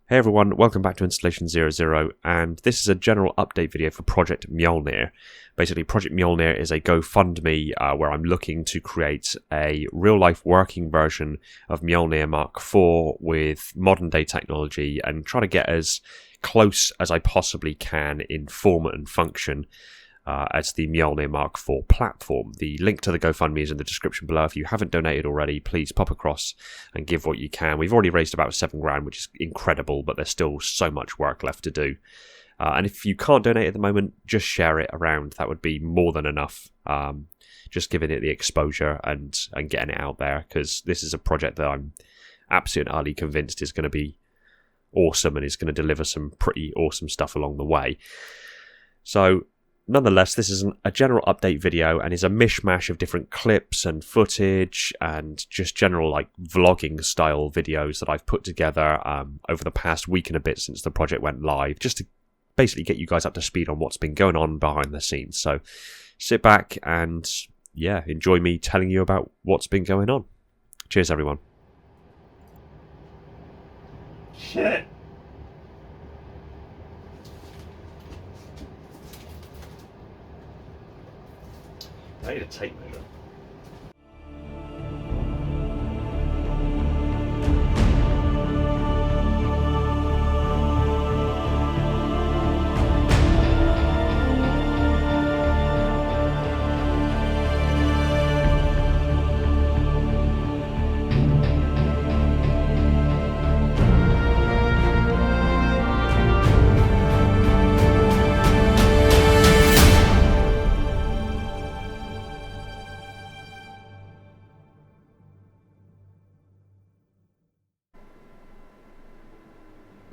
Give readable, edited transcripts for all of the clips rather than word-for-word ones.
Hey everyone, welcome back to Installation 00, and this is a general update video for Project Mjolnir. Basically, Project Mjolnir is a Gofundme where I'm looking to create a real-life working version of Mjolnir Mark IV with modern-day technology and try to get as close as I possibly can in form and function as the Mjolnir Mark IV platform. The link to the GoFundMe is in the description below. If you haven't donated already, please pop across and give what you can. We've already raised about $7,000, which is incredible, but there's still so much work left to do. And if you can't donate at the moment, just share it around. That would be more than enough. Just giving it the exposure and getting it out there, because this is a project that I'm absolutely utterly convinced is going to be awesome and is going to deliver some pretty awesome stuff along the way. So, nonetheless, this is a general update video and is a mishmash of different clips and footage and just general like vlogging style videos that I've put together over the past week and a bit since the project went live, just to basically get you guys up to speed on what's been going on behind the scenes. So sit back and enjoy me telling you about what's been going on. Cheers, everyone. Shit. I need a tape measure.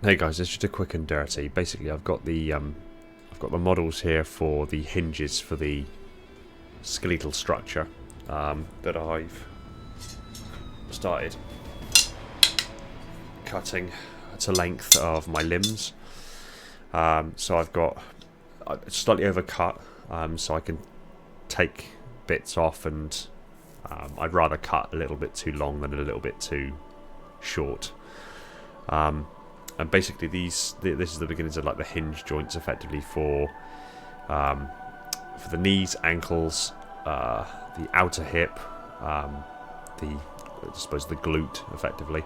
Hey guys, it's just a quick and dirty. Basically, I've got the models here for the hinges for the skeletal structure that I've started cutting to length of my limbs. So I've got slightly overcut, so I can take bits off, and I'd rather cut a little bit too long than a little bit too short. And basically this is the beginnings of like the hinge joints, effectively for the knees, ankles, the outer hip, I suppose the glute, effectively,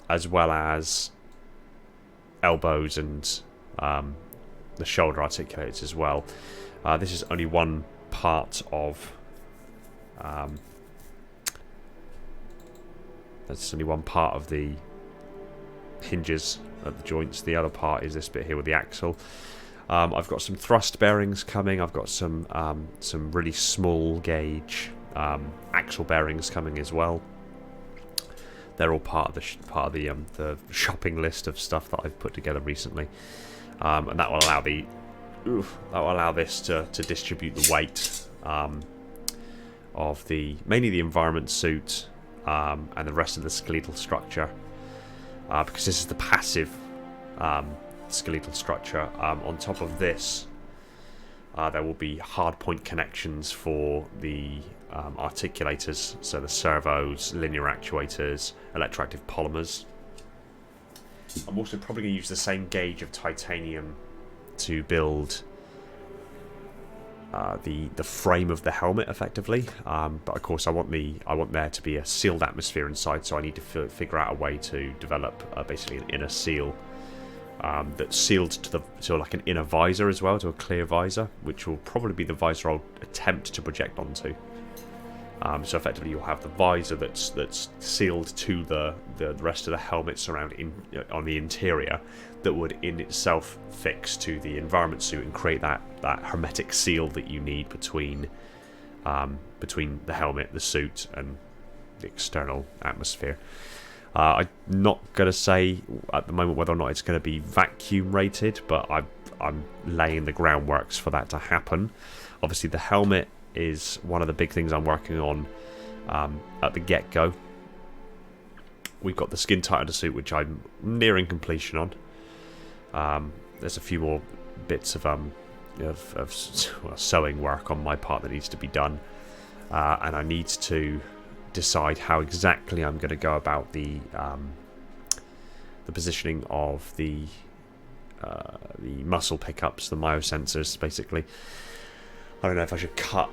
as well as elbows and the shoulder articulators as well. This is only one part of the hinges at the joints. The other part is this bit here with the axle. I've got some thrust bearings coming. I've got some really small gauge axle bearings coming as well. They're all part of the shopping list of stuff that I've put together recently, and that will allow this to distribute the weight of mainly the environment suit and the rest of the skeletal structure. Because this is the passive skeletal structure. On top of this, there will be hardpoint connections for the articulators, so the servos, linear actuators, electroactive polymers. I'm also probably going to use the same gauge of titanium to build the frame of the helmet, effectively, but of course I want there to be a sealed atmosphere inside, so I need to figure out a way to develop basically an inner seal that's sealed to like an inner visor as well, to a clear visor, which will probably be the visor I'll attempt to project onto. So effectively you'll have the visor that's sealed to the rest of the helmet surrounding on the interior, that would in itself fix to the environment suit and create that hermetic seal that you need between the helmet, the suit, and the external atmosphere. I'm not going to say at the moment whether or not it's going to be vacuum rated, but I'm laying the groundworks for that to happen. Obviously the helmet is one of the big things I'm working on at the get-go. We've got the skin tight undersuit, which I'm nearing completion on. There's a few more bits of sewing work on my part that needs to be done, and I need to decide how exactly I'm going to go about the the positioning of the muscle pickups, the myosensors, basically. I don't know if I should cut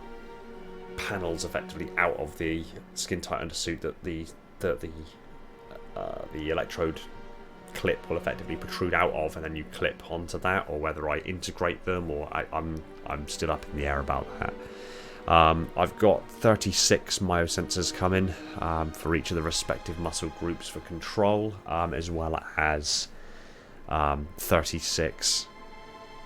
panels effectively out of the skin tight undersuit that the electrode clip will effectively protrude out of, and then you clip onto that, or whether I integrate them, or I'm still up in the air about that. I've got 36 myosensors coming for each of the respective muscle groups for control, as well as 36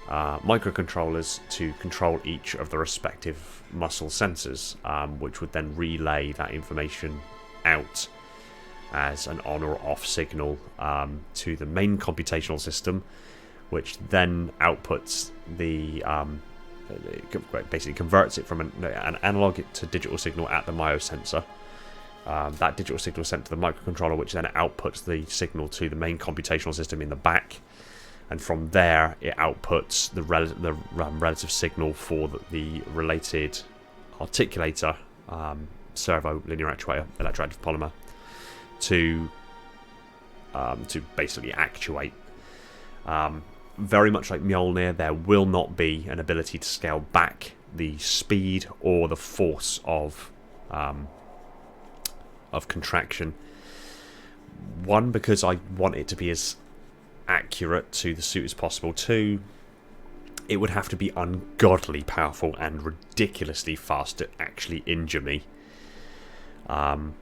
microcontrollers to control each of the respective muscle sensors, which would then relay that information out as an on or off signal to the main computational system, which then outputs the basically converts it from an analog to digital signal at the myosensor. That digital signal is sent to the microcontroller, which then outputs the signal to the main computational system in the back, and from there it outputs the relative signal for the related articulator, servo linear actuator, electroactive polymer, to basically actuate. Very much like Mjolnir, there will not be an ability to scale back the speed or the force of contraction. One, because I want it to be as accurate to the suit as possible. Two, it would have to be ungodly powerful and ridiculously fast to actually injure me. And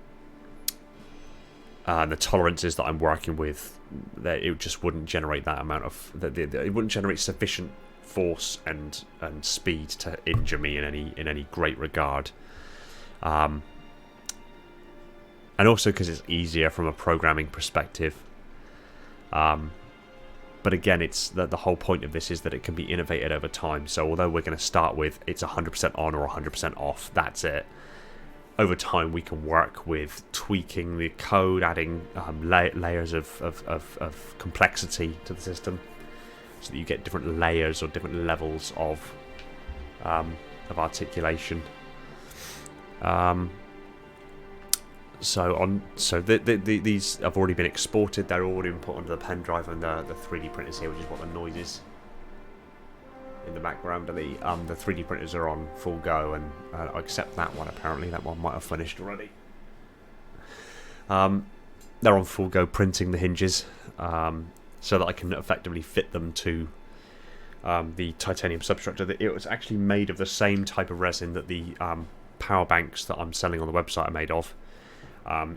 the tolerances that I'm working with, that it just wouldn't generate that amount of it wouldn't generate sufficient force and speed to injure me in any great regard. And also because it's easier from a programming perspective. But again, it's the whole point of this is that it can be innovated over time. So although we're going to start with it's 100% on or 100% off, that's it. Over time, we can work with tweaking the code, adding layers of complexity to the system, so that you get different layers or different levels of articulation. So these have already been exported. They're already been put onto the pen drive, and the 3D printers here, which is what the noise is in the background. And the 3D printers are on full go, and except that one, apparently that one might have finished already. They're on full go printing the hinges, so that I can effectively fit them to the titanium substructure. It was actually made of the same type of resin that the power banks that I'm selling on the website are made of.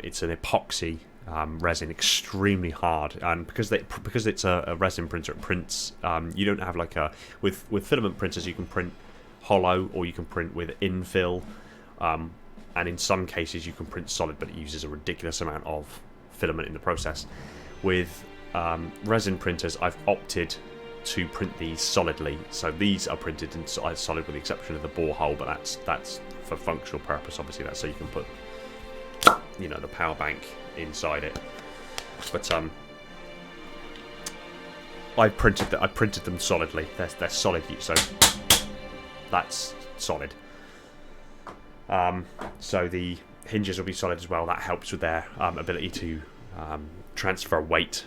It's an epoxy resin, extremely hard, and because it's a resin printer, it prints. You don't have like with filament printers, you can print hollow or you can print with infill, and in some cases you can print solid, but it uses a ridiculous amount of filament in the process. With resin printers, I've opted to print these solidly, so these are printed in solid with the exception of the bore hole, but that's for functional purpose. Obviously, that's so you can put the power bank inside it. But I printed them solidly. They're solid, so that's solid. So the hinges will be solid as well. That helps with their ability to transfer weight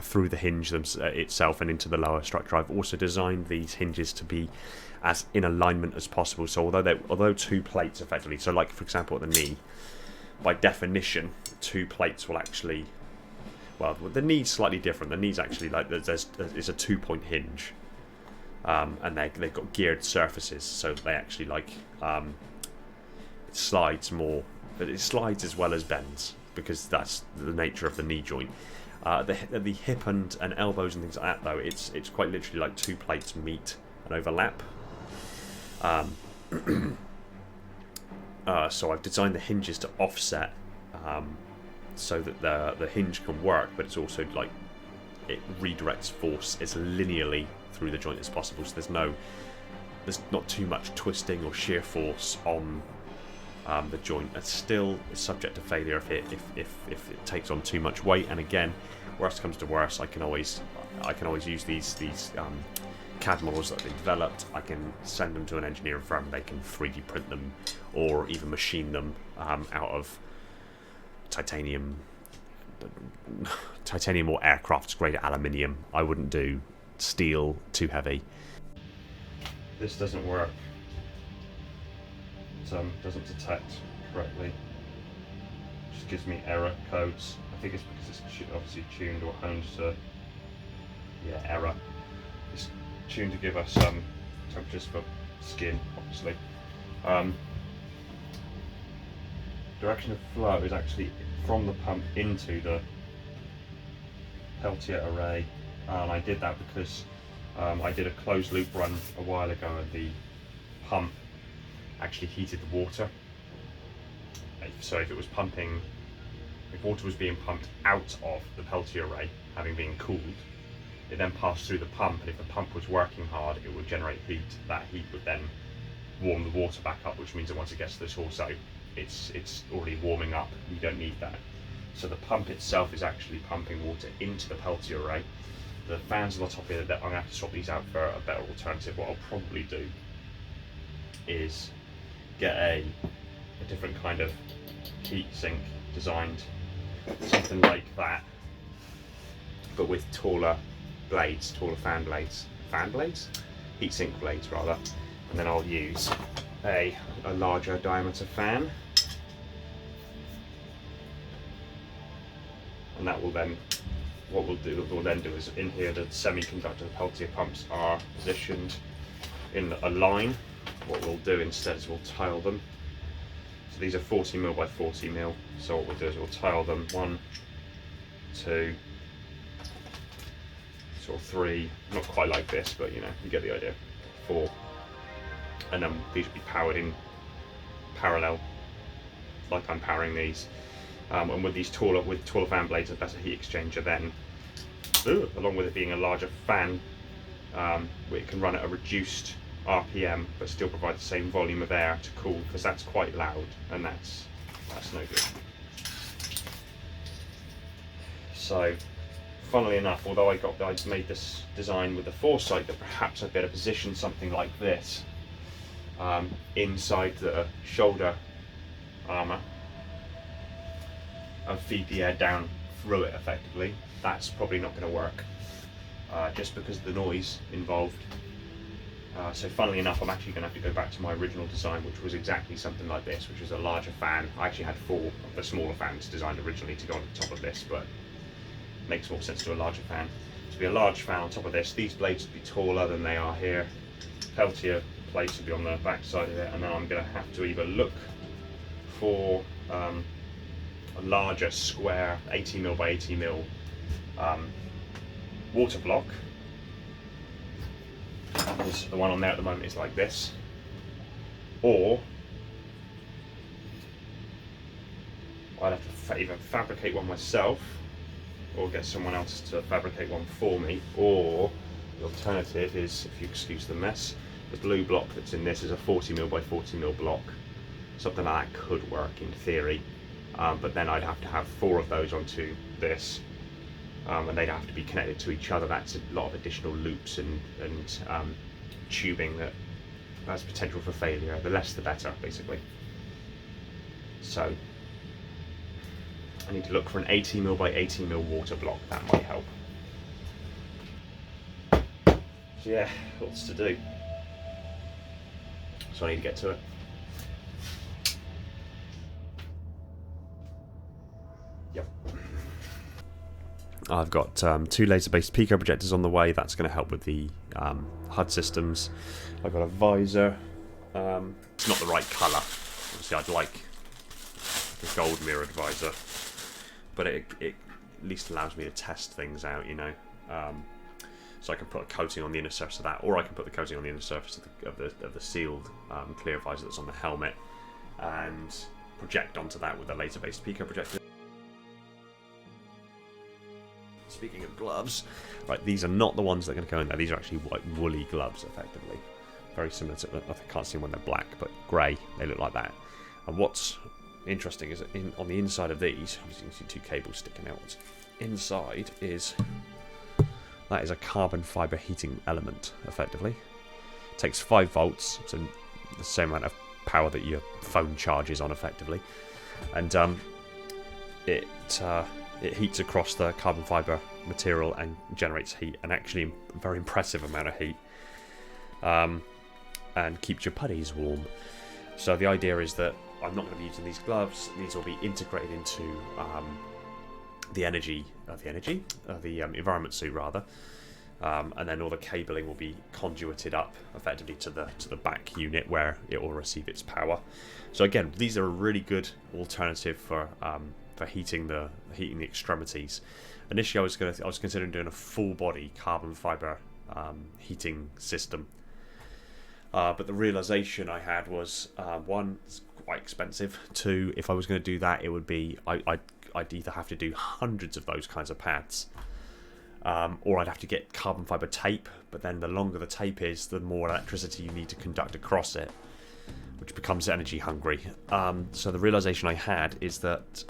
through the hinge itself and into the lower structure. I've also designed these hinges to be as in alignment as possible. So although two plates effectively, so like for example at the knee, by definition, two plates will actually, well, the knee's slightly different. The knee's actually like it's a 2-point hinge, and they've got geared surfaces, so they actually like it slides more, but it slides as well as bends because that's the nature of the knee joint. The hip and elbows and things like that, though, it's quite literally like two plates meet and overlap. So I've designed the hinges to offset, so that the hinge can work, but it's also like it redirects force as linearly through the joint as possible. So there's not too much twisting or shear force on the joint. It's still subject to failure if it takes on too much weight. And again, worst comes to worst, I can always use these CAD models that they developed. I can send them to an engineering firm. They can 3D print them or even machine them out of titanium titanium or aircraft grade aluminium. I wouldn't do steel, too heavy. This doesn't work. It doesn't detect correctly. Just gives me error codes. I think it's because it's obviously tuned or honed to, yeah, error. It's tuned to give us temperatures for skin, obviously. Direction of flow is actually from the pump into the Peltier array, and I did that because I did a closed loop run a while ago and the pump actually heated the water. So if water was being pumped out of the Peltier array, having been cooled, it then passed through the pump, and if the pump was working hard, it would generate heat. That heat would then warm the water back up, which means that once it gets to the torso, it's already warming up. You don't need that. So the pump itself is actually pumping water into the Peltier array. The fans on the top here, I'm going to have to swap these out for a better alternative. What I'll probably do is get a different kind of heat sink designed, something like that, but with taller blades, taller fan blades, heat sink blades rather, and then I'll use a larger diameter fan, and that will then, what we'll then do is, in here the semiconductor Peltier pumps are positioned in a line. What we'll do instead is we'll tile them. So these are 40mm by 40mm. So what we'll do is we'll tile them 1, 2, sort of 3, not quite like this, but you know, you get the idea, 4. And then these will be powered in parallel, like I'm powering these. And with these taller fan blades, a better heat exchanger then, along with it being a larger fan, it can run at a reduced RPM but still provide the same volume of air to cool, because that's quite loud and that's no good. So funnily enough, although I'd made this design with the foresight that perhaps I'd better position something like this inside the shoulder armour and feed the air down through it effectively, that's probably not going to work, just because of the noise involved. So funnily enough, I'm actually going to have to go back to my original design, which was exactly something like this, which was a larger fan. I actually had 4 of the smaller fans designed originally to go on the top of this, but it makes more sense to a larger fan. To be a large fan on top of this, these blades would be taller than they are here. Peltier plates would be on the back side of it, and then I'm going to have to either look for a larger square 80mm by 80mm water block, because the one on there at the moment is like this, or I'd have to either fabricate one myself or get someone else to fabricate one for me, or the alternative is, if you excuse the mess, the blue block that's in this is a 40mm by 40mm block. Something like that could work in theory, but then I'd have to have 4 of those onto this, and they'd have to be connected to each other. That's a lot of additional loops and tubing that has potential for failure. The less the better, basically. So I need to look for an 80mm by 80mm water block. That might help. So yeah, lots to do. So I need to get to it. Yep. I've got 2 laser-based pico projectors on the way. That's going to help with the HUD systems. I've got a visor. It's not the right colour. Obviously, I'd like a gold mirrored visor, but it at least allows me to test things out, you know. So I can put a coating on the inner surface of that, or I can put the coating on the inner surface of the sealed clear visor that's on the helmet, and project onto that with a laser-based pico projector. Speaking of gloves, right, these are not the ones that are going to go in there. These are actually white woolly gloves, effectively. Very similar to, I can't see them when they're black, but grey, they look like that. And what's interesting is that on the inside of these, you can see 2 cables sticking out. Inside is, that is a carbon fibre heating element, effectively. It takes 5 volts, so the same amount of power that your phone charges on, effectively. And it it heats across the carbon fibre material and generates heat, and actually a very impressive amount of heat, and keeps your putties warm. So the idea is that I'm not going to be using these gloves. These will be integrated into the environment suit rather, and then all the cabling will be conduited up effectively to the back unit where it will receive its power. So again, these are a really good alternative for heating the extremities. Initially, I was considering doing a full body carbon fiber heating system, but the realization I had was, one, it's quite expensive. Two, if I was going to do that, it would be I'd either have to do hundreds of those kinds of pads, or I'd have to get carbon fiber tape. But then the longer the tape is, the more electricity you need to conduct across it, which becomes energy hungry. So the realization I had is that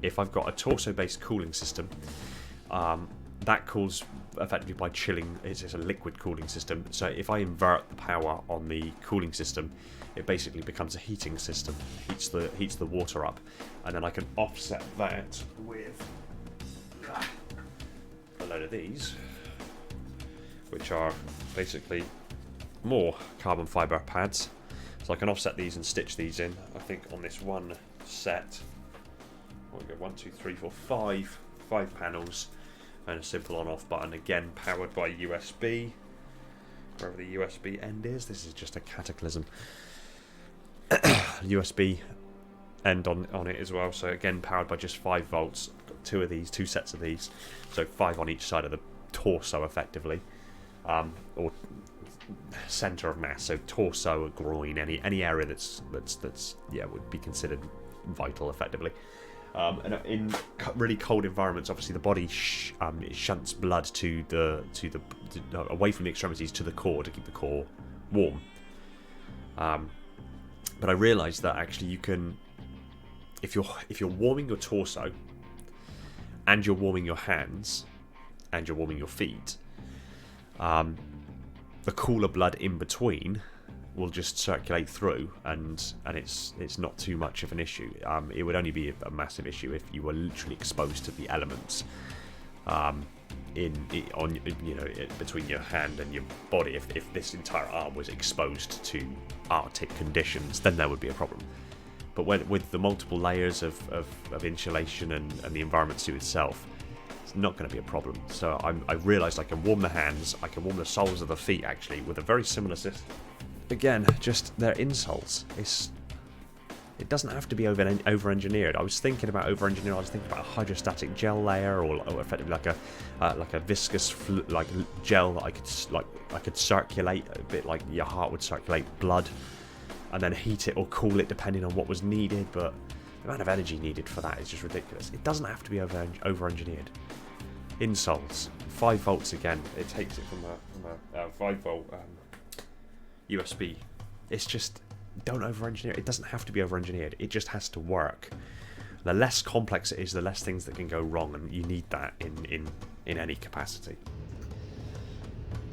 if I've got a torso-based cooling system, that cools effectively by chilling. It's a liquid cooling system. So if I invert the power on the cooling system, it basically becomes a heating system. Heats the water up, and then I can offset that with a load of these, which are basically more carbon fiber pads. So I can offset these and stitch these in. I think on this one set, we go 1, 2, 3, 4, 5 panels, and a simple on-off button. Again, powered by USB. Wherever the USB end is, this is just a cataclysm. USB end on it as well. So again, powered by just 5 volts. I've got two sets of these, so 5 on each side of the torso, effectively, or center of mass. So torso, or groin, any area that's would be considered vital, effectively. And in really cold environments, obviously the body it shunts blood to the away from the extremities to the core to keep the core warm. But I realised that actually you can, if you're warming your torso, and you're warming your hands, and you're warming your feet, the cooler blood in between will just circulate through, and it's not too much of an issue. It would only be a massive issue if you were literally exposed to the elements between your hand and your body. If this entire arm was exposed to Arctic conditions, then there would be a problem. But with the multiple layers of insulation and the environment suit itself, it's not going to be a problem. So I realised I can warm the hands, I can warm the soles of the feet actually with a very similar system. Again, just their insoles. It doesn't have to be over-engineered. I was thinking about over-engineering. I was thinking about a hydrostatic gel layer, or effectively like a viscous gel that I could circulate a bit like your heart would circulate blood, and then heat it or cool it depending on what was needed. But the amount of energy needed for that is just ridiculous. It doesn't have to be over-engineered. Insoles, 5 volts again. It takes it from a 5 volt. USB. It's just, don't over-engineer it. It doesn't have to be over-engineered. It just has to work. The less complex it is, the less things that can go wrong, and you need that in any capacity.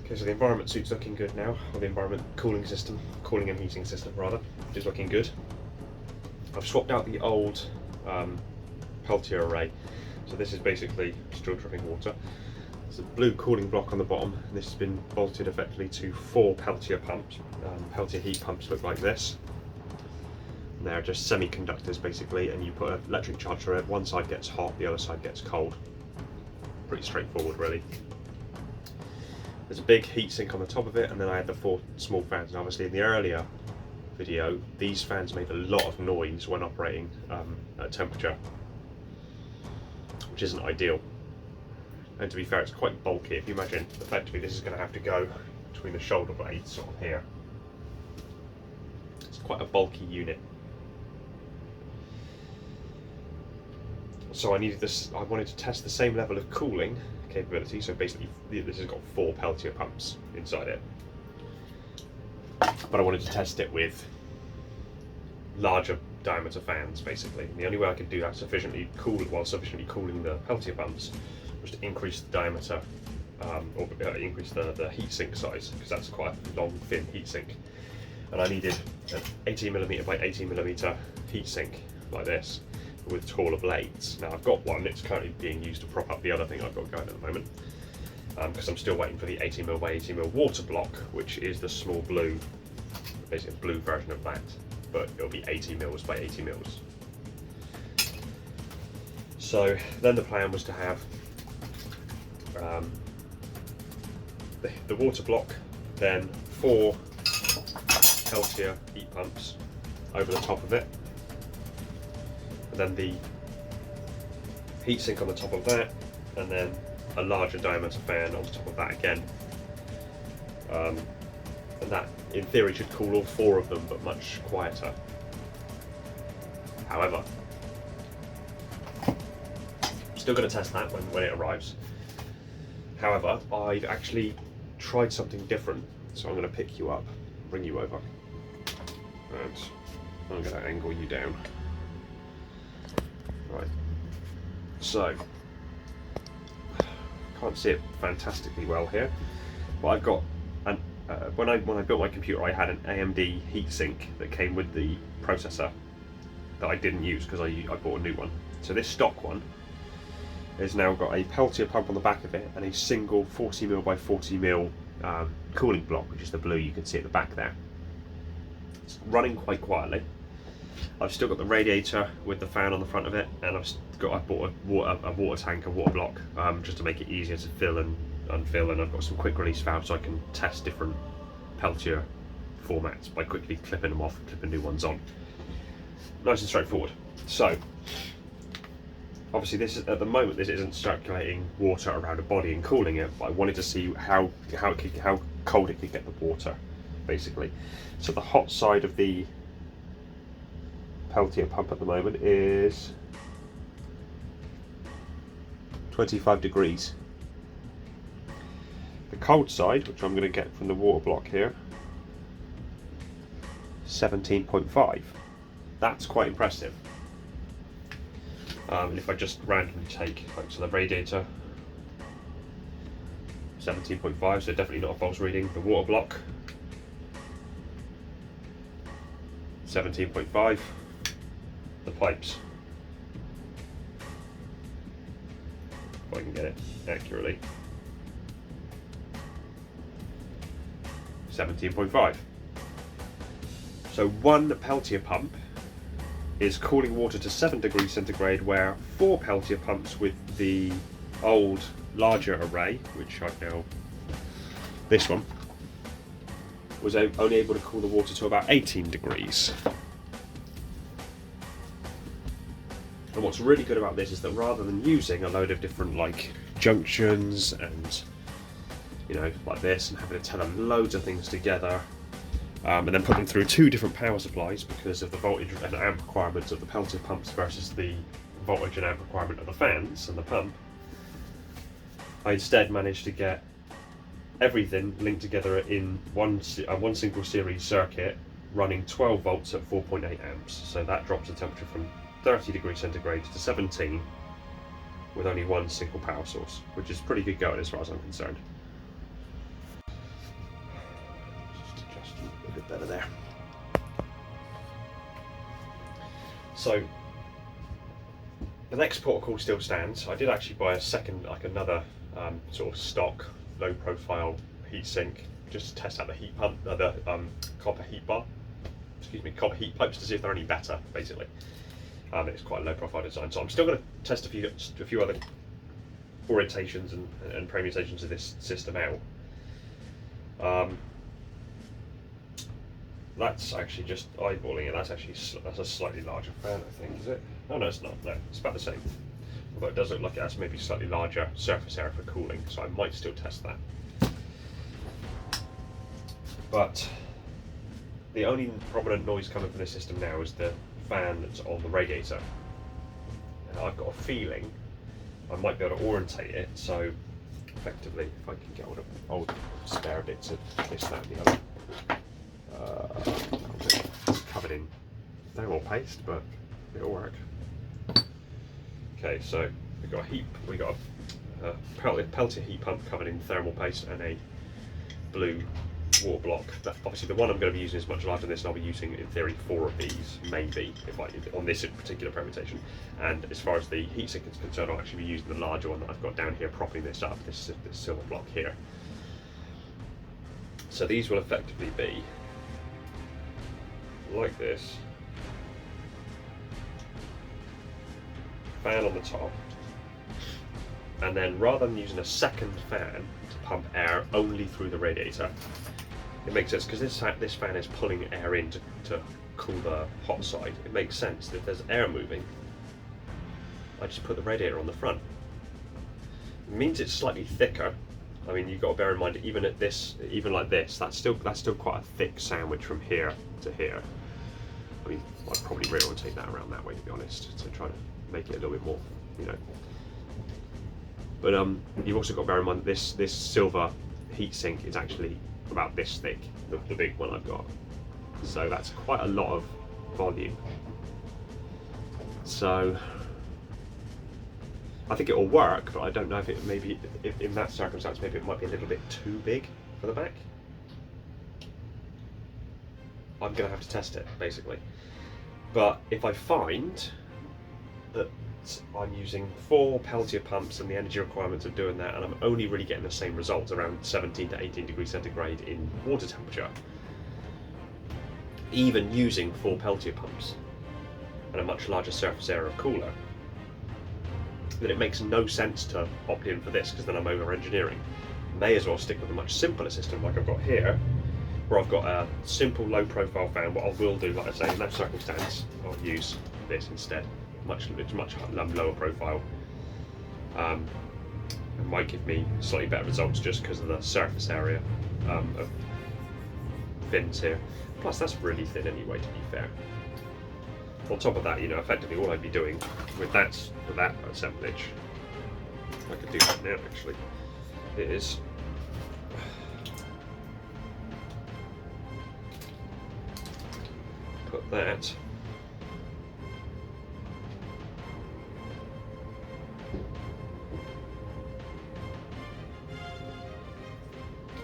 Okay, so the environment suit's looking good now, or the environment cooling and heating system rather, is looking good. I've swapped out the old Peltier array. So this is basically still dripping water. There's a blue cooling block on the bottom, and this has been bolted effectively to 4 Peltier pumps. Peltier heat pumps look like this. And they're just semiconductors basically, and you put an electric charge through it. One side gets hot, the other side gets cold. Pretty straightforward, really. There's a big heatsink on the top of it, and then I had the 4 small fans. And obviously in the earlier video, these fans made a lot of noise when operating at temperature, which isn't ideal. And to be fair, it's quite bulky. If you imagine, effectively this is going to have to go between the shoulder blades, sort of here. It's quite a bulky unit. So I wanted to test the same level of cooling capability. So basically, this has got 4 Peltier pumps inside it. But I wanted to test it with larger diameter fans, basically. And the only way I could do that sufficiently cooling the Peltier pumps was to increase the diameter, or increase the heatsink size, because that's quite a long, thin heatsink. And I needed an 18mm by 18mm heatsink like this, with taller blades. Now I've got one, it's currently being used to prop up the other thing I've got going at the moment, because I'm still waiting for the 18mm by 18mm water block, which is the small blue, basically a blue version of that, but it'll be 80mm by 80mm. So then the plan was to have the water block, then 4 Peltier heat pumps over the top of it, and then the heatsink on the top of that, and then a larger diameter fan on top of that again. And that, in theory, should cool all 4 of them, but much quieter. However, still going to test that when it arrives. However, I've actually tried something different, so I'm going to pick you up, bring you over, and I'm going to angle you down. Right, so can't see it fantastically well here, but I've got an when I built my computer, I had an AMD heatsink that came with the processor that I didn't use because I bought a new one. So this stock one has now got a Peltier pump on the back of it and a single 40mm by 40mm cooling block, which is the blue you can see at the back there. It's running quite quietly. I've still got the radiator with the fan on the front of it, and I bought a water tank, a water block, just to make it easier to fill and unfill, and I've got some quick release valves so I can test different Peltier formats by quickly clipping them off and clipping new ones on. Nice and straightforward. So obviously this is, at the moment, this isn't circulating water around a body and cooling it, but I wanted to see how cold it could get the water, basically. So the hot side of the Peltier pump at the moment is 25 degrees. The cold side, which I'm going to get from the water block here, 17.5. That's quite impressive. And if I just randomly take, like, so the radiator, 17.5, so definitely not a false reading. The water block, 17.5. The pipes, if I can get it accurately, 17.5. So one Peltier pump is cooling water to 7 degrees centigrade, where 4 Peltier pumps with the old larger array, which I've now, this one, was only able to cool the water to about 18 degrees. And what's really good about this is that rather than using a load of different like junctions and, you know, like this, and having to tether loads of things together, and then put them through 2 different power supplies because of the voltage and amp requirements of the Peltier pumps versus the voltage and amp requirement of the fans and the pump, I instead managed to get everything linked together in one single series circuit running 12 volts at 4.8 amps. So that drops the temperature from 30 degrees centigrade to 17 with only one single power source, which is pretty good going as far as I'm concerned. Just adjust a bit better there. So the next protocol still stands. I did actually buy a second, like another sort of stock low profile heatsink just to test out the heat pump, the copper heat pipes to see if they're any better, basically. It's quite a low profile design, so I'm still going to test a few other orientations and permutations of this system out. That's actually just eyeballing it. That's a slightly larger fan, I think. Is it? Oh no, it's not. No, it's about the same. Although it does look like it has maybe slightly larger surface area for cooling, so I might still test that. But the only prominent noise coming from this system now is the fan that's on the radiator. And I've got a feeling I might be able to orientate it, so effectively, if I can get hold of old spare bits of this, that and the other. It's covered in thermal paste, but it'll work. Okay, so we got a Peltier heat pump covered in thermal paste and a blue water block. Obviously the one I'm going to be using is much larger than this, and I'll be using in theory 4 of these, maybe, on this particular permutation. And as far as the heatsink is concerned, I'll actually be using the larger one that I've got down here propping this up, this silver block here. So these will effectively be like this, fan on the top, and then rather than using a second fan to pump air only through the radiator, it makes sense, because this fan is pulling air in to cool the hot side. It makes sense that if there's air moving, I just put the radiator on the front. It means it's slightly thicker. I mean, you've got to bear in mind, even like this, that's still quite a thick sandwich from here to here. I mean, I'd probably really want to take that around that way, to be honest, to try to make it a little bit more, you know. But you've also got to bear in mind that this silver heatsink is actually about this thick, the big one I've got. So that's quite a lot of volume. So I think it will work, but I don't know if it maybe, if in that circumstance, maybe it might be a little bit too big for the back. I'm going to have to test it, basically. But if I find that I'm using 4 Peltier pumps and the energy requirements of doing that, and I'm only really getting the same results, around 17 to 18 degrees centigrade in water temperature, even using 4 Peltier pumps and a much larger surface area of cooler, then it makes no sense to opt in for this, because then I'm over engineering. May as well stick with a much simpler system like I've got here, where I've got a simple low profile fan. What I will do, like I say, in that circumstance, I'll use this instead. It's much lower profile. It might give me slightly better results just because of the surface area of fins here. Plus that's really thin anyway, to be fair. On top of that, you know, effectively all I'd be doing with that assemblage, I could do that now actually, is put that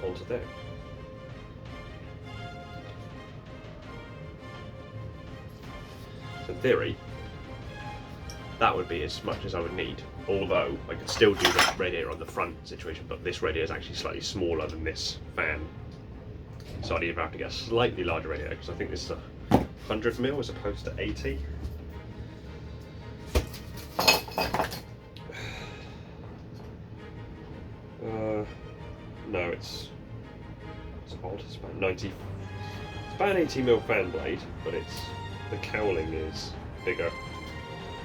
onto there. So in theory, that would be as much as I would need, although I could still do the radiator on the front situation, but this radiator is actually slightly smaller than this fan. So I'd either have to get a slightly larger radiator, because I think this is a 100mm as opposed to 80. No, it's odd. It's about 90. It's about an 80mm fan blade, but the cowling is bigger.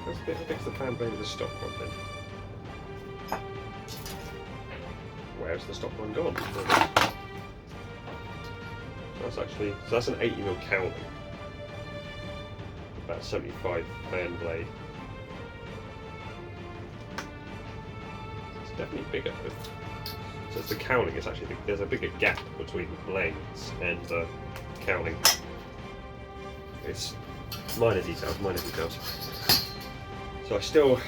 Let's fix the fan blade with the stock one then. Where's the stock one gone? That's an 80mm cowling. About 75 fan blade. It's definitely bigger. So it's the cowling. It's actually there's a bigger gap between the blades and the cowling. It's minor details. So I still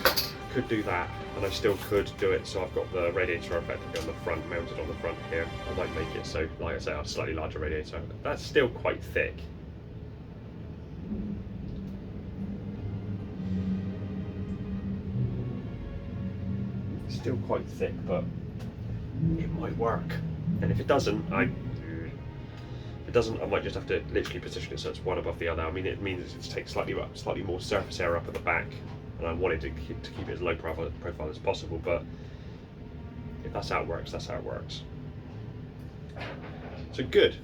could do that, and I still could do it so I've got the radiator effectively on the front, mounted on the front here. I might make it so, like I say, a slightly larger radiator. That's still quite thick. Still quite thick, but it might work. And if it doesn't, I might just have to literally position it so it's one above the other. I mean, it means it takes slightly more surface area up at the back, and I wanted to keep it as low profile as possible. But if that's how it works, that's how it works. So good.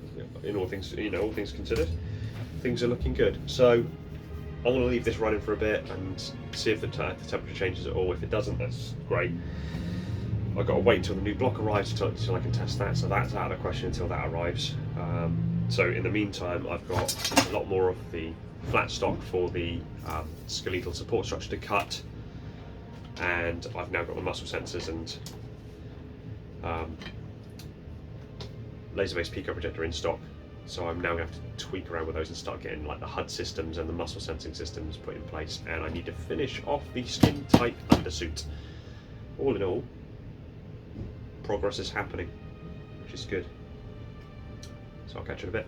In all things, all things considered, things are looking good. So I'm going to leave this running for a bit and see if the temperature changes at all. If it doesn't, that's great. I've got to wait until the new block arrives until I can test that, so that's out of the question until that arrives. So in the meantime, I've got a lot more of the flat stock for the skeletal support structure to cut, and I've now got the muscle sensors and laser-based pico projector in stock. So I'm now going to have to tweak around with those and start getting like the HUD systems and the muscle sensing systems put in place, and I need to finish off the skin tight undersuit. All in all, progress is happening, which is good. So I'll catch you in a bit.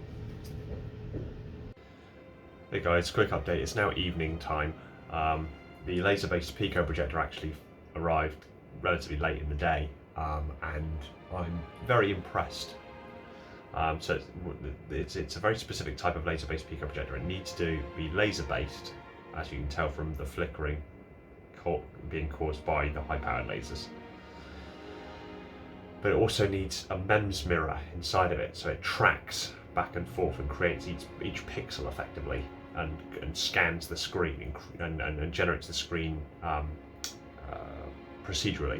Hey guys, quick update. It's now evening time. The laser-based Pico projector actually arrived relatively late in the day, and I'm very impressed. So it's a very specific type of laser-based Pico projector. It needs to be laser-based, as you can tell from the flickering being caused by the high-powered lasers. But it also needs a MEMS mirror inside of it, so it tracks back and forth and creates each pixel effectively, and scans the screen and generates the screen procedurally.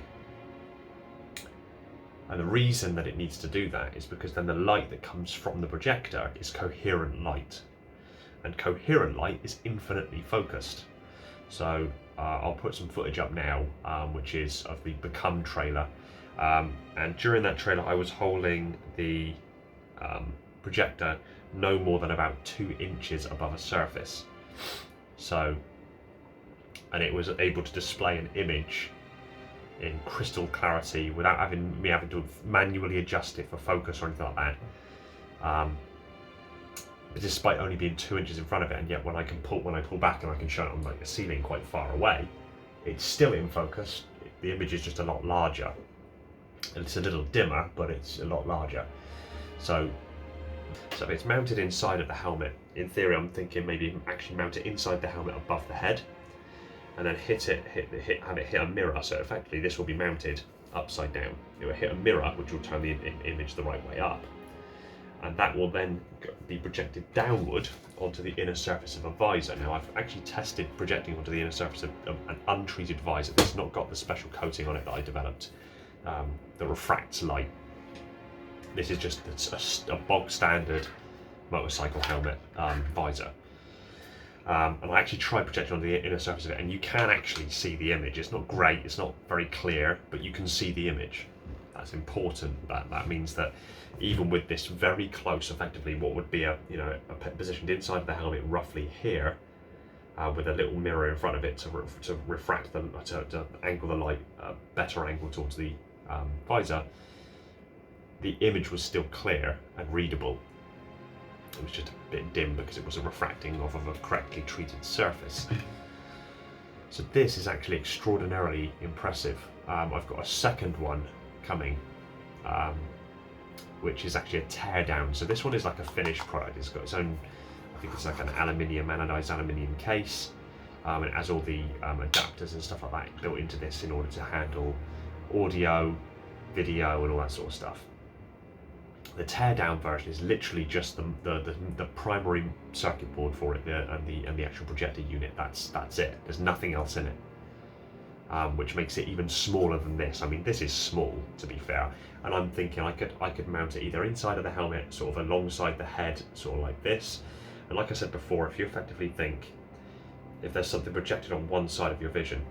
And the reason that it needs to do that is because then the light that comes from the projector is coherent light, and coherent light is infinitely focused. So I'll put some footage up now, which is of the Become trailer. And during that trailer, I was holding the projector no more than about 2 inches above a surface. So, and it was able to display an image in crystal clarity without me having to manually adjust it for focus or anything like that. But despite only being 2 inches in front of it, and yet when I pull back and I can show it on like the ceiling quite far away, it's still in focus. The image is just a lot larger. It's a little dimmer, but it's a lot larger. So it's mounted inside of the helmet. In theory, I'm thinking maybe actually mount it inside the helmet above the head, and then have it hit a mirror. So effectively, this will be mounted upside down. It will hit a mirror, which will turn the image the right way up, and that will then be projected downward onto the inner surface of a visor. Now, I've actually tested projecting onto the inner surface of an untreated visor. This has not got the special coating on it that I developed that refracts light. This is just a bog standard motorcycle helmet visor. And I actually tried projecting on the inner surface of it, and you can actually see the image. It's not great, it's not very clear, but you can see the image. That's important. That means that even with this very close, effectively what would be positioned inside of the helmet roughly here, with a little mirror in front of it to refract to angle the light better angle towards the visor, the image was still clear and readable. It was just a bit dim because it was a refracting off of a correctly treated surface. So this is actually extraordinarily impressive. I've got a second one coming, which is actually a teardown. So this one is like a finished product. It's got its own, I think it's like an anodized aluminium case, and it has all the adapters and stuff like that built into this in order to handle audio, video, and all that sort of stuff. The teardown version is literally just the primary circuit board for it, and the actual projector unit. That's it. There's nothing else in it, which makes it even smaller than this. I mean, this is small, to be fair. And I'm thinking I could mount it either inside of the helmet, sort of alongside the head, sort of like this. And like I said before, if you effectively think if there's something projected on one side of your vision,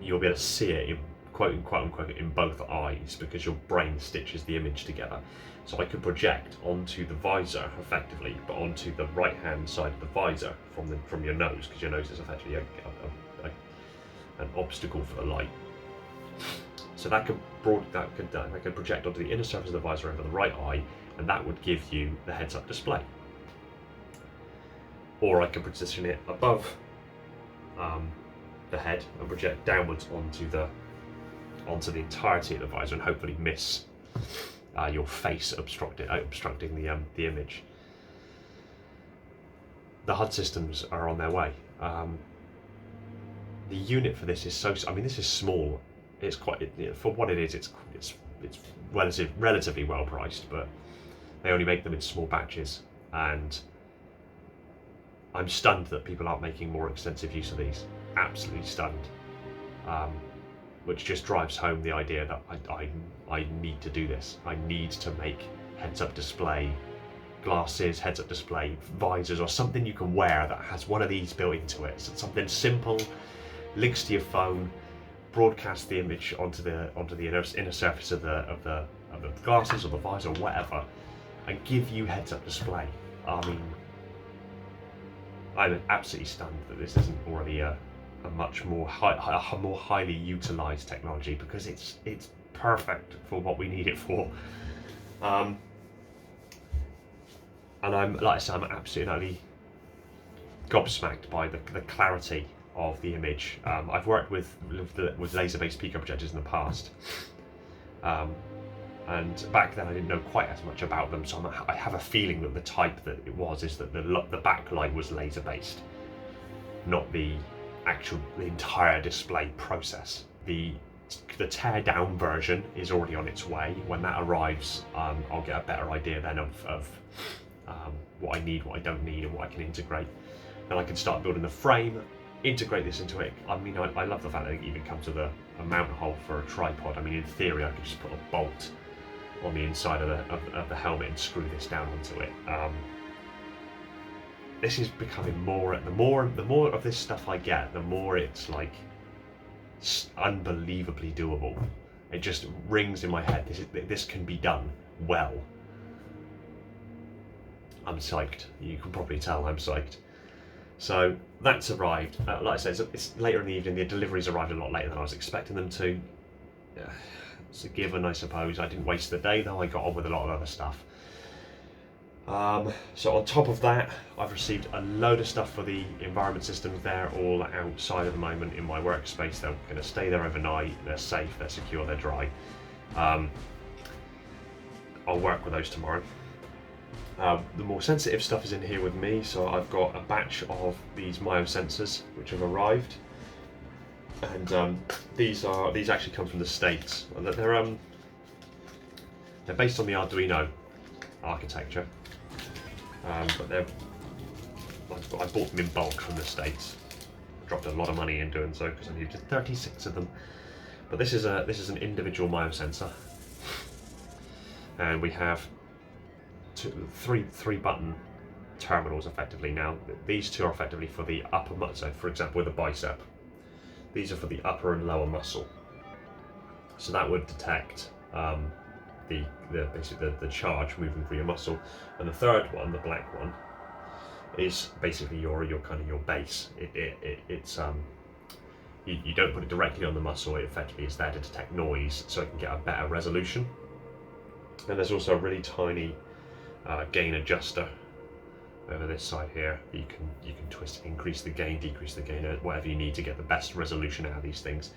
you'll be able to see it in quote unquote in both eyes, because your brain stitches the image together. So I could project onto the visor effectively, but onto the right hand side of the visor from your nose, because your nose is effectively an obstacle for the light. So that could project onto the inner surface of the visor over the right eye, and that would give you the heads-up display. Or I could position it above the head and project downwards onto the entirety of the visor, and hopefully miss your face obstructing the image. The HUD systems are on their way. The unit for this is this is small. It's quite, for what it is, it's relatively well priced, but they only make them in small batches, and I'm stunned that people aren't making more extensive use of these. Absolutely stunned. Which just drives home the idea that I need to do this. I need to make heads-up display glasses, heads-up display visors, or something you can wear that has one of these built into it. So something simple, links to your phone, broadcast the image onto the inner surface of the glasses or the visor or whatever, and give you heads-up display. I mean, I'm absolutely stunned that this isn't already a much more highly utilized technology, because it's perfect for what we need it for. And like I said, I'm absolutely gobsmacked by the clarity of the image. I've worked with laser-based pico projectors in the past, and back then I didn't know quite as much about them, so I have a feeling that the type that it was is that the backlight was laser-based, not the entire display process. The tear down version is already on its way. When that arrives, I'll get a better idea then of what I need, what I don't need, and what I can integrate. Then I can start building the frame, integrate this into it. I mean, I love the fact that it even comes with a mount hole for a tripod. I mean, in theory, I could just put a bolt on the inside of the helmet and screw this down onto it. This is becoming more. The more of this stuff I get, the more it's like unbelievably doable. It just rings in my head. This can be done well. I'm psyched. You can probably tell I'm psyched. So that's arrived. Like I said, it's later in the evening. The deliveries arrived a lot later than I was expecting them to. It's a given, I suppose. I didn't waste the day though. I got on with a lot of other stuff. So on top of that, I've received a load of stuff for the environment systems. They're all outside at the moment in my workspace. They're going to stay there overnight. They're safe, they're secure, they're dry. I'll work with those tomorrow. The more sensitive stuff is in here with me, so I've got a batch of these myosensors which have arrived, and these actually come from the States. They're based on the Arduino architecture, but I bought them in bulk from the States. I dropped a lot of money in doing so because I needed 36 of them. But this is an individual myosensor, and we have three button terminals effectively. Now these two are effectively for the upper muscle. So for example, with a bicep, these are for the upper and lower muscle. So that would detect basically the charge moving through your muscle. And the third one, the black one, is basically your kind of your base. It's you don't put it directly on the muscle. It effectively is there to detect noise, so it can get a better resolution. And there's also a really tiny gain adjuster over this side here. You can twist, increase the gain, decrease the gain, whatever you need to get the best resolution out of these things.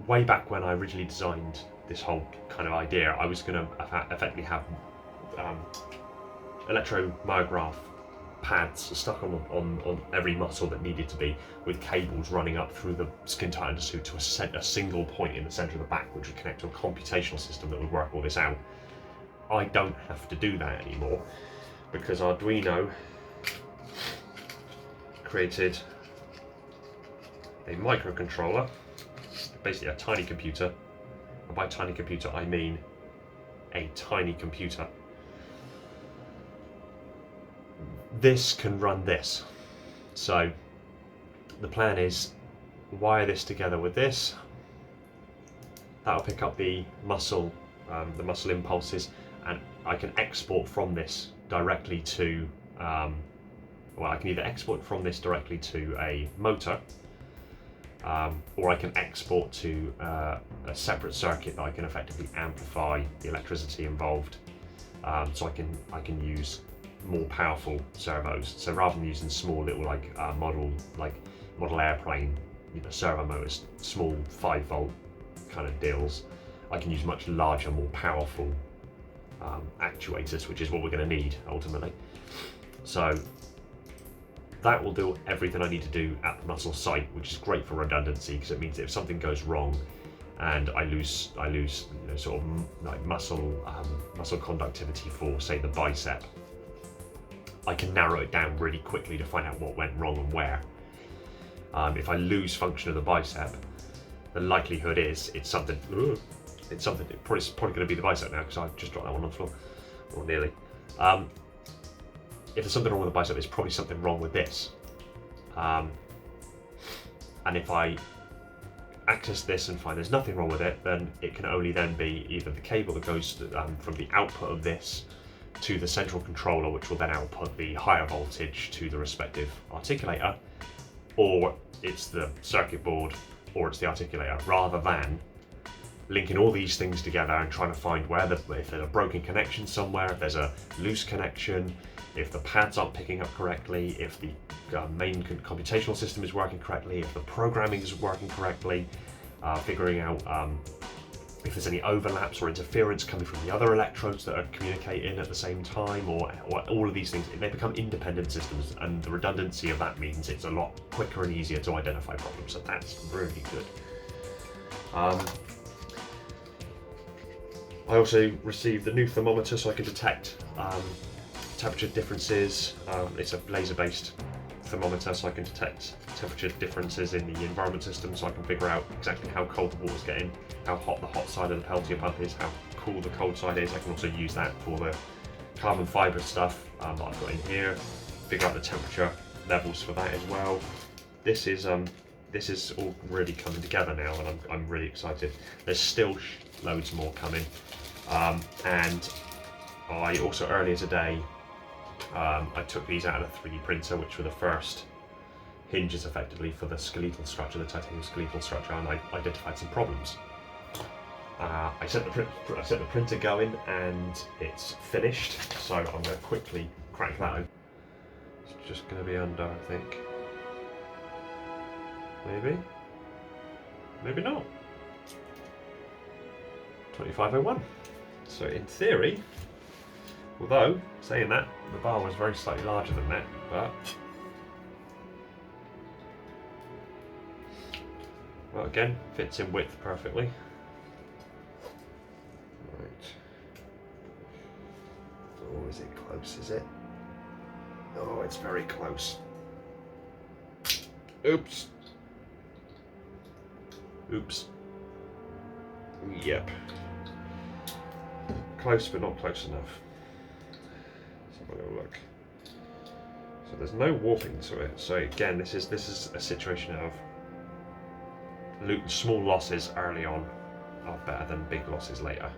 Way back when I originally designed this whole kind of idea, I was going to effectively have electromyograph pads stuck on every muscle that needed to be, with cables running up through the skin tightener suit to a single point in the centre of the back, which would connect to a computational system that would work all this out. I don't have to do that anymore because Arduino created a microcontroller, basically a tiny computer, and by tiny computer I mean a tiny computer. This can run this. So the plan is wire this together with this. That'll pick up the muscle impulses, and I can export from this directly to I can either export from this directly to a motor, or I can export to a separate circuit that I can effectively amplify the electricity involved. So I can use more powerful servos. So rather than using small little model airplane, servo motors, small 5-volt kind of deals, I can use much larger, more powerful actuators, which is what we're going to need ultimately. So that will do everything I need to do at the muscle site, which is great for redundancy, because it means that if something goes wrong and I lose sort of like muscle conductivity for, say, the bicep, I can narrow it down really quickly to find out what went wrong and where. If I lose function of the bicep, the likelihood is it's something. It's probably going to be the bicep now, because I just dropped that one on the floor, or nearly. If there's something wrong with the bicep, it's probably something wrong with this. And if I access this and find there's nothing wrong with it, then it can only then be either the cable that goes from the output of this to the central controller, which will then output the higher voltage to the respective articulator, or it's the circuit board, or it's the articulator, rather than linking all these things together and trying to find if there's a broken connection somewhere, if there's a loose connection, if the pads aren't picking up correctly, if the main computational system is working correctly, if the programming is working correctly, figuring out if there's any overlaps or interference coming from the other electrodes that are communicating at the same time, or all of these things. They become independent systems, and the redundancy of that means it's a lot quicker and easier to identify problems, so that's really good. I also received the new thermometer so I can detect temperature differences. It's a laser-based thermometer, so I can detect temperature differences in the environment system, so I can figure out exactly how cold the water's getting, how hot the hot side of the Peltier pump is, how cool the cold side is. I can also use that for the carbon fibre stuff that I've got in here, figure out the temperature levels for that as well. This is all really coming together now, and I'm really excited. There's still loads more coming, and I also earlier today I took these out of the 3D printer, which were the first hinges effectively for the skeletal structure, the titanium skeletal structure, and I identified some problems. I set the printer going and it's finished, so I'm going to quickly crack that open. It's just going to be under, I think. Maybe not. 2501. So in theory, although saying that, the bar was very slightly larger than that, but well, again, fits in width perfectly. Right. Oh, is it close, is it? Oh, it's very close. Oops. Yep. Close, but not close enough. Let's have a little look. So there's no warping to it. So again, this is a situation of small losses early on are better than big losses later.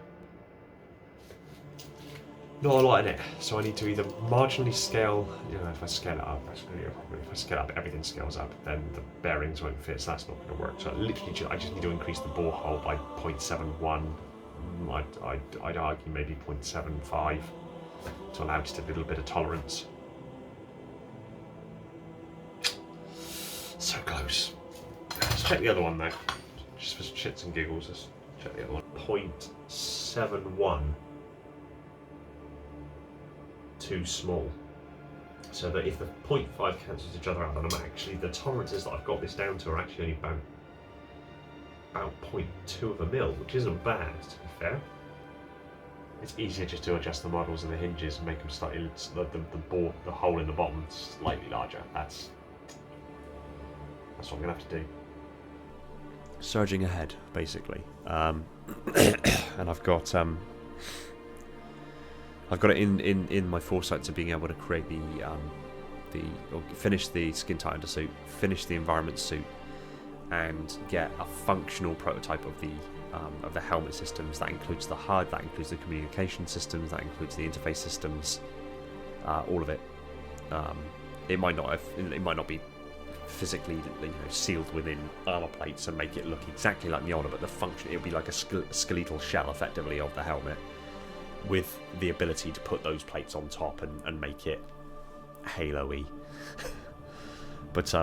Not a lot in it, so I need to either marginally scale, if I scale it up, if I scale up, everything scales up, then the bearings won't fit, so that's not going to work. So I just need to increase the bore hole by 0.71, I'd argue maybe 0.75, to allow just a little bit of tolerance. So close. Let's check the other one though, just for shits and giggles, let's check the other one. 0.71. Too small, so that if the 0.5 cancels each other out, then the tolerances that I've got this down to are actually only about 0.2 of a mil, which isn't bad, to be fair. It's easier just to adjust the models and the hinges and make them slightly, the hole in the bottom slightly larger. That's what I'm gonna have to do. Surging ahead, basically, and I've got it in my foresight to being able to create or finish the skin tight undersuit, finish the environment suit, and get a functional prototype of the helmet systems. That includes the HUD, that includes the communication systems, that includes the interface systems, all of it. It might not be physically sealed within armor plates and make it look exactly like Mjolnir, but the function, it would be like a skeletal shell effectively of the helmet, with the ability to put those plates on top and make it Halo-y. But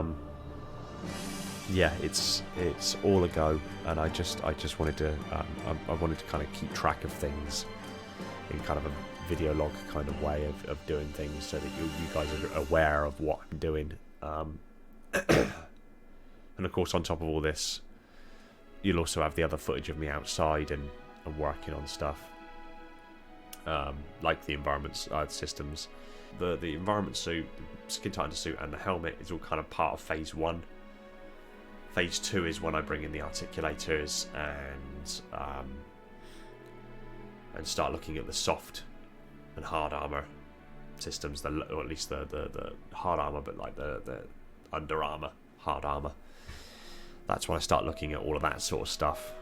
yeah, it's all a go, and I just wanted to I wanted to kind of keep track of things in kind of a video log kind of way of doing things, so that you guys are aware of what I'm doing. And of course, on top of all this, you'll also have the other footage of me outside and working on stuff. Like the environment systems, the environment suit, the skin tight undersuit, and the helmet is all kind of part of phase 1. Phase 2 is when I bring in the articulators and start looking at the soft and hard armor systems, or at least the hard armor, but like the under armor, hard armor. That's when I start looking at all of that sort of stuff.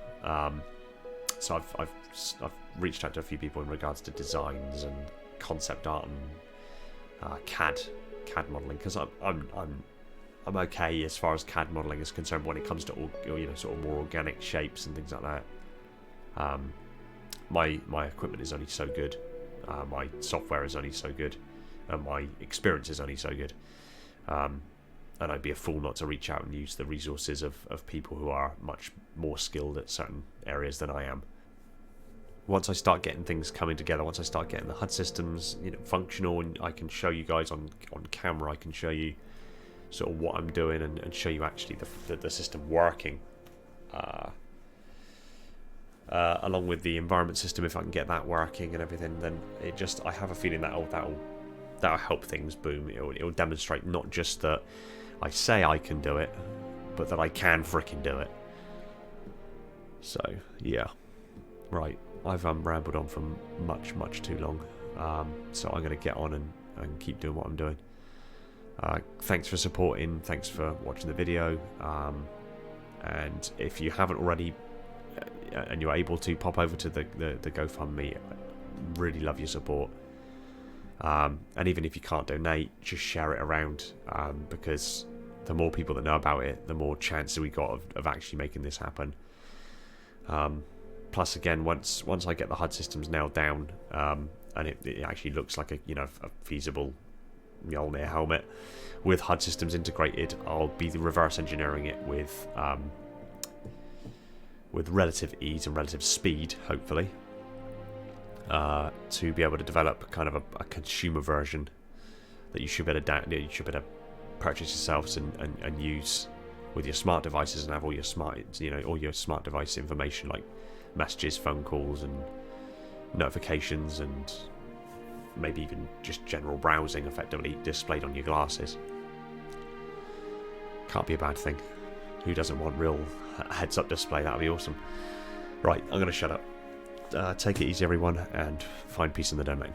So I've reached out to a few people in regards to designs and concept art and CAD modeling, because I'm okay as far as CAD modeling is concerned when it comes to sort of more organic shapes and things like that. My equipment is only so good, my software is only so good, and my experience is only so good. And I'd be a fool not to reach out and use the resources of people who are much more skilled at certain areas than I am. Once I start getting things coming together, once I start getting the HUD systems, functional, and I can show you guys on camera, I can show you sort of what I'm doing and show you actually the system working. Along with the environment system, if I can get that working and everything, then I have a feeling that'll help things boom. It'll demonstrate not just that I say I can do it, but that I can fricking do it. So yeah, right. I've rambled on for much too long. So I'm going to get on and keep doing what I'm doing. Thanks for supporting. Thanks for watching the video. And if you haven't already, and you're able to, pop over to the Gofundme. I really love your support. And even if you can't donate, just share it around, because the more people that know about it, the more chance we got of actually making this happen. Plus, again, once I get the HUD systems nailed down, and it actually looks like a feasible Mjolnir helmet with HUD systems integrated, I'll be reverse engineering it with relative ease and relative speed, hopefully, to be able to develop kind of a consumer version that you should be able to purchase yourselves and use with your smart devices, and have all your smart device information like messages, phone calls, and notifications, and maybe even just general browsing effectively displayed on your glasses. Can't be a bad thing. Who doesn't want real heads-up display? That would be awesome. Right, I'm going to shut up. Take it easy, everyone, and find peace in the domain.